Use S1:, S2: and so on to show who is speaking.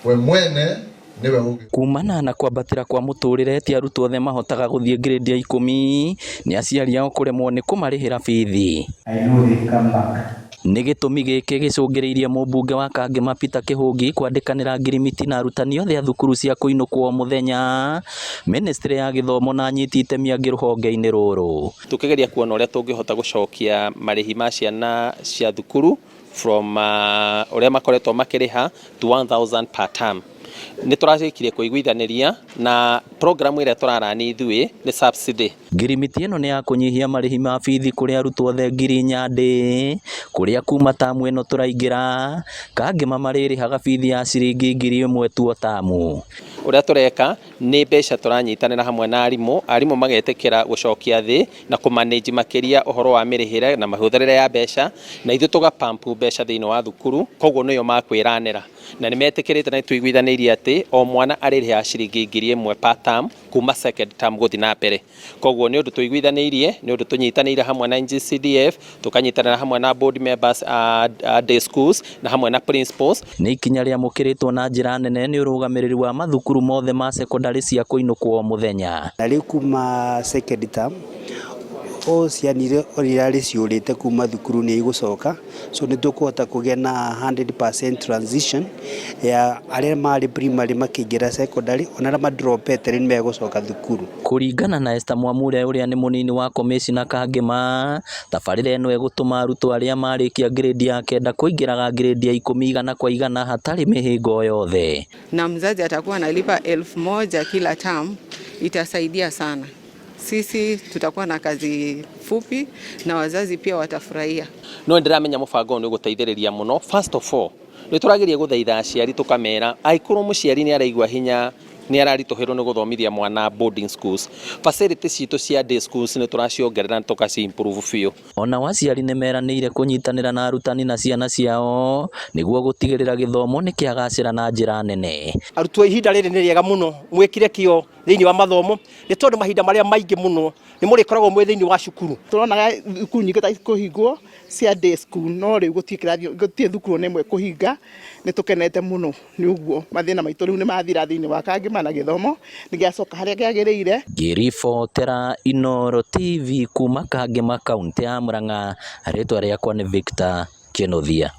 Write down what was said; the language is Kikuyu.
S1: we mwene niwe ugi.
S2: Kumana na kwambatira kwa muturire ti arutwo othe mahotaga guthie grade ya 10 ni aciari ao kuremwo ni kumarihira bithi. Nĩ gĩtũmi gĩkĩ gĩcũngĩrĩirie mũmbunge wa Kangema Peter Kĩhũngi kwandĩkanĩra ngirimiti na arutani othe a thukuru cia kũinũkwo mũthenya Ministry ya Gĩthomo na anyiti itemi angĩ rũhonge-inĩ rũrũ.
S3: Tũkĩgeria kuona ũrĩa tũngĩhota gũcokia marĩhi ma ciana cia thukuru from ũrĩa makoretwo makĩrĩha to 1000 per term. Nĩ tũracikire kũiguithaniria na program ĩrĩa tũrarani ithuĩ nĩ subsidy.
S2: Ngirimiti ĩno nĩ ya kũnyihia marĩhi ma bithi kũrĩ arutwo othe ngiri nyandĩ kũrĩa kuma tamu ĩno tũraingĩra Kangema marĩrĩhaga bithi ya ciringi ngiri ĩmwe tu o tamu.
S3: Ũrĩa tũreka nĩ mbeca tũranyitanĩra hamwe na arimũ magetĩkĩra gũcokia thĩ na kũmanage makĩria ũhoro wa mĩrĩhĩre na mahũthĩrĩre ya mbeca na ithuĩ tũgapampu mbeca thĩinĩ wa thukuru, koguo nĩyo makwĩranĩra na nĩ metĩkĩrĩte na tũiguithanĩirie atĩ o mwana arĩrĩha ciringi ngiri ĩmwe per term kuma second term gũthiĩ na mbere. Koguo nĩ ũndũ tũiguithanĩirie, nĩ ũndũ tũnyitanĩire hamwe na NGCDF, tũkanyitanĩra hamwe na board members day schools na hamwe na principals.
S2: Nĩ ikinya rĩamũkĩrĩtwo na njĩra nene nĩ ũrũgamĩrĩri wa mathukuru mothe ma secondary cia kũinũkwo mũthenya.
S4: Na rĩu kuma second term o cianire orĩrarĩ ciũrĩte kuma thukuru nĩ igũcoka, so nĩ tũkũhota kũgĩa na 100% transition ya arĩa marĩ primary makĩingĩra secondary ona arĩa madropete nĩ megũcoka thukuru.
S2: Kũringana na Esther Mwamure ũrĩa nĩ mũnini wa commissioner Kangema, tabarĩra ĩno ĩgũtũma arutwo arĩa marĩkia grade ya 9 kũingĩraga grade ya 10 100 kwa 100 hatarĩ mĩhĩngo yothe.
S5: Na mzazi atakuwa analipa 1000 kila term, itasaidia sana. Sisi tutakuwa na kazi fupi na wazazi pia watafurahia.
S3: No ndiramenya mũbango nĩ gũteithĩrĩria mũno. First of all, nĩ tũrageria gũthaitha aciari tũkamera aikũrũ mũciari nĩ araigua hinya nĩ araritũhĩrwo nĩ gũthomithia mwana boarding schools. Facilities citũ cia day schools nĩ tũraciongerera na tũkaci improve biũ.
S2: Ona aciari nĩ meranĩire kũnyitanĩra na arutani na ciana ciao nĩguo gũtigĩrĩra gĩthomo nĩ kĩagacĩra na njĩra nene.
S6: Arutwo ihinda rĩrĩ nĩ rĩega mũno, mwĩkire kĩo thĩinĩ wa mathomo nĩ tondũ mahinda marĩa maingĩ mũno nĩ mũrĩkoragwo mwĩ thĩinĩ wa cukuru.
S7: Tũronaga thukuru nyingĩ ta kũhingwo cia day school, no rĩu gũtirĩ thukuru nĩ ĩmwe kũhinga. Nĩ tũkenete mũno nĩ ũguo mathĩna maitũ rĩu nĩ mathira thĩinĩ wa Kangema na gĩthomo nĩ gĩacoka harĩa kĩagĩrĩire.
S2: Ngĩribotera Inooro TV kuma Kangema kaunti ya Murang'a, rĩtwa rĩakwa nĩ Victor Kĩnuthia.